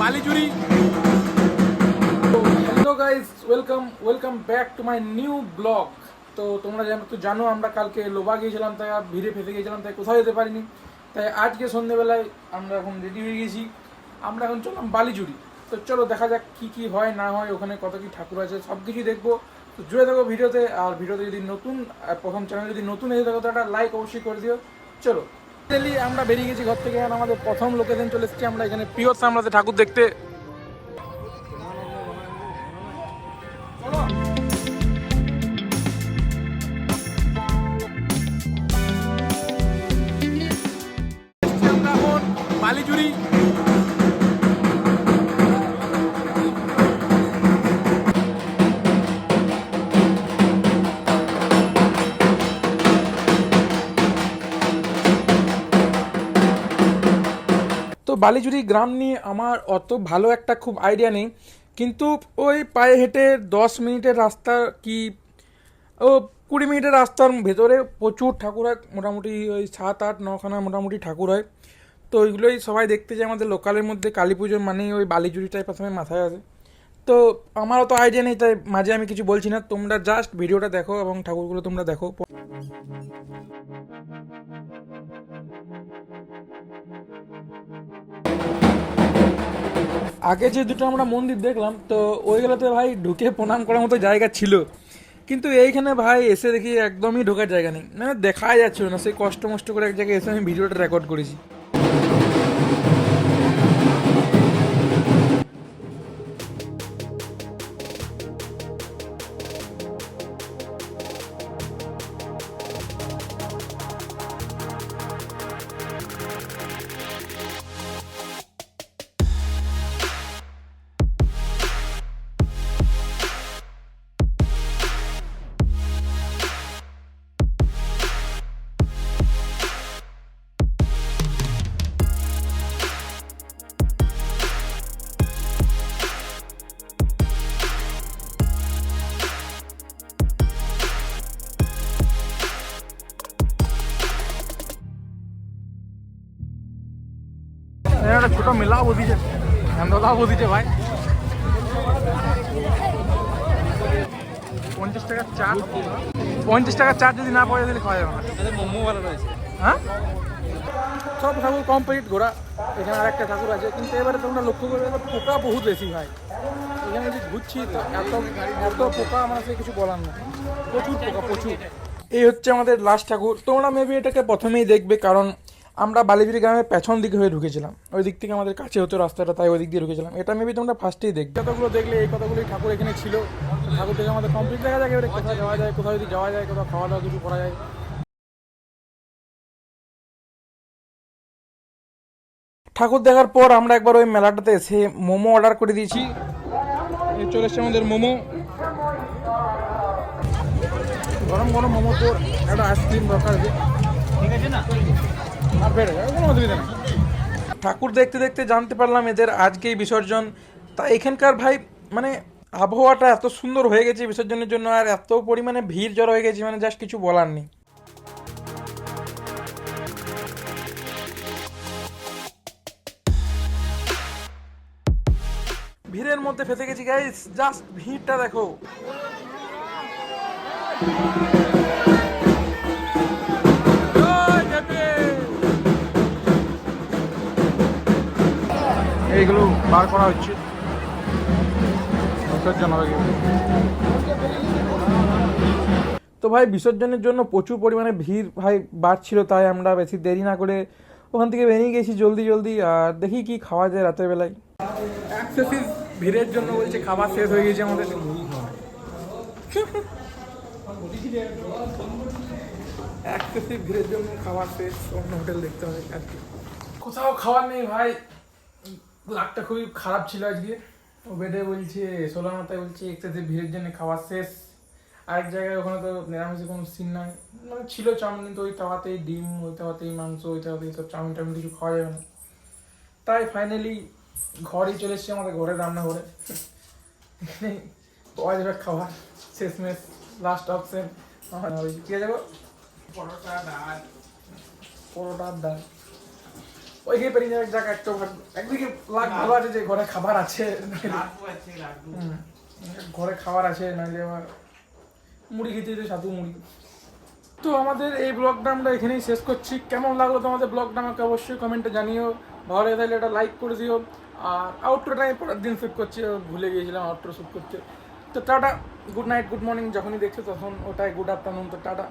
Balijuri. Hello guys, welcome back to my new blog. তো তোমরা তো জানো আমরা কালকে লোবা গিয়েছিলাম, তাই ভিড়ে ফেসে গিয়েছিলাম, তাই কোথাও যেতে পারিনি। তাই আজকে সন্ধ্যেবেলায় আমরা এখন রেডি হয়ে গেছি, আমরা এখন চললাম বালিজুড়ি। তো চলো দেখা যাক কী কী হয় না হয়, ওখানে কত কী ঠাকুর আছে সব কিছুই দেখবো। তো জুড়ে থাকো ভিডিওতে। আর ভিডিওতে যদি নতুন, প্রথম চ্যানেল যদি নতুন এসে থাকো তো একটা লাইক অবশ্যই করে দিও। চলো আমরা বেরিয়ে গেছি ঘর থেকে, আর আমাদের প্রথম লোকেশন চলে এসেছি আমরা এখানে পিওর সামলাতে ঠাকুর দেখতে। আমরা এখন বালিজুড়ি। তো বালিজুড়ি গ্রাম নিয়ে আমার অত ভালো একটা খুব আইডিয়া নেই, কিন্তু ওই পায়ে হেঁটে 10 মিনিটের রাস্তা কি 20 মিনিটের রাস্তার ভেতরে প্রচুর ঠাকুর হয়, মোটামুটি ওই 7, 8, 9খানা মোটামুটি ঠাকুর হয়। তো ওইগুলোই সবাই দেখতে যায়। আমাদের লোকালের মধ্যে কালী পুজো মানেই ওই বালিজুড়িটাই প্রথমে মাথায় আসে। তো আমার অত আইডিয়া নেই, তাই মাঝে আমি কিছু বলছি না, তোমরা জাস্ট ভিডিওটা দেখো এবং ঠাকুরগুলো তোমরা দেখো। আগে যে দুটো আমরা মন্দির দেখলাম, তো ওইগুলোতে ভাই ঢুকে প্রণাম করার মতো জায়গা ছিল, কিন্তু এইখানে ভাই এসে দেখি একদমই ঢোকার জায়গা নেই, মানে দেখাই যাচ্ছিল না। সেই কষ্ট মষ্ট করে এক জায়গায় এসে আমি ভিডিওটা রেকর্ড করেছি। একটা ছোট মেলাও বসিছে, হেন্দলাও বসিছে ভাই। 50 টাকার চাট, 50 টাকার চাট যদি না পাওয়া যায় তাহলে খাওয়া যাবে না। মোমো ভালো রয়েছে। হ্যাঁ, সব ঠাকুর কমপ্লিট ঘোরা। এখানে আর একটা ঠাকুর আছে, কিন্তু এবারে তোমরা লক্ষ্য করে পোকা বহুত বেশি ভাই। এখানে যদি ঘুরছি তো এত এত পোকা, আমার সে কিছু বলার না, প্রচুর পোকা প্রচুর। এই হচ্ছে আমাদের লাস্ট ঠাকুর। তোমরা মেবি এটাকে প্রথমেই দেখবে, কারণ আমরা বালিজুড়ি গ্রামের পেছন দিকে হয়ে ঢুকেছিলাম, ওই দিক থেকে আমাদের কাছে হতো রাস্তাটা, তাই ওই দিক দিয়ে ঢুকেছিলাম। এটা মেবি তোমরা ফার্স্টেই দেখবে। কতগুলো দেখলে এই কতগুলোই ঠাকুর এখানে ছিল। ঠাকুর থেকে আমাদের কমপ্লিট দেখা যায় এবারে কোথায় যাওয়া যায়, কোথাও যদি যাওয়া যায়, কোথাও খাওয়া দাওয়া কিছু করা যায়। ঠাকুর দেখার পর আমরা একবার ওই মেলাটাতে এসে মোমো অর্ডার করে দিয়েছি। এই চলে এসছে আমাদের মোমো, গরম গরম মোমো। তো একটা আইসক্রিম দরকার আছে, ঠিক আছে না? আর বেড়ে যাবে, কোনো অসুবিধা নেই। ঠাকুর দেখতে দেখতে জানতে পারলাম এদের আজকেই বিসর্জন। তা এখানকার ভাই মানে আবহাওয়াটা এত সুন্দর হয়ে গেছে বিসর্জনের জন্য, আর এত পরিমাণে ভিড় জড়ো হয়ে গেছে, মানে জাস্ট কিছু বলার নেই। ভিড়ের মধ্যে ফেসে গেছি গাইস, জাস্ট ভিড়টা দেখো। এইগুলো বার করা হচ্ছে বিসর্জন হবে। তো ভাই বিসর্জনের জন্য প্রচুর পরিমাণে ভিড় ভাই বাড়ছিল, তাই আমরা বেশি দেরি না করে ওখান থেকে বেরিয়ে গেছি জলদি জলদি। আর দেখি কি খাওয়া যায় রাতের বেলায়। এক্সেসিভ ভিড়ের জন্য বলছে খাবার শেষ হয়ে গেছে আমাদের। এক্সেসিভ ভিড়ের জন্য খাবার শেষ, অন্য হোটেল দেখতে হবে আর কি। কোথাও খাবার নেই ভাই, লাকটা খুবই খারাপ ছিল আজকে। ও বেডে বলছে, সোলানাতে বলছে এক্সেসিভ ভিড়ের জন্য খাবার শেষ। আরেক জায়গায় ওখানে তো নিরামিষের কোনো সিন নাই, মানে ছিল চাউমিন, তো ওই তাওয়াতেই ডিম, ওই তাওয়াতেই মাংস, ওই তাওয়াতেই সব চাউমিন টাউমিন কিছু খাওয়া যাবে না। তাই ফাইনালি ঘরেই চলে এসেছি, আমাদের ঘরে রান্না করে এখানে পাওয়া যাবে খাবার। শেষমেশ লাস্ট অপশন কে যাবো, পরোটা ডাল, পরোটার ডাল। ওইদিকে পেরিয়ে যাওয়ার জায়গা একদিকে লাগ ভালো আছে যে ঘরে খাবার আছে, ঘরে খাবার আছে, না যে আবার মুড়ি খেতে যেতে সাধু মুড়ি। তো আমাদের এই ব্লগটা আমরা এখানেই শেষ করছি। কেমন লাগলো তোমাদের ব্লগটা আমাকে অবশ্যই কমেন্টে জানিও, ভালো লাগে তাহলে এটা লাইক করে দিও। আর আউটরোটা আমি পরের দিন শ্যুট করছি, ভুলে গিয়েছিলাম আউটরো শ্যুট করতে। তো tata, good night, good morning, যখনই দেখছো তখন ওটাই গুড আফটারনুন। তো টাটা।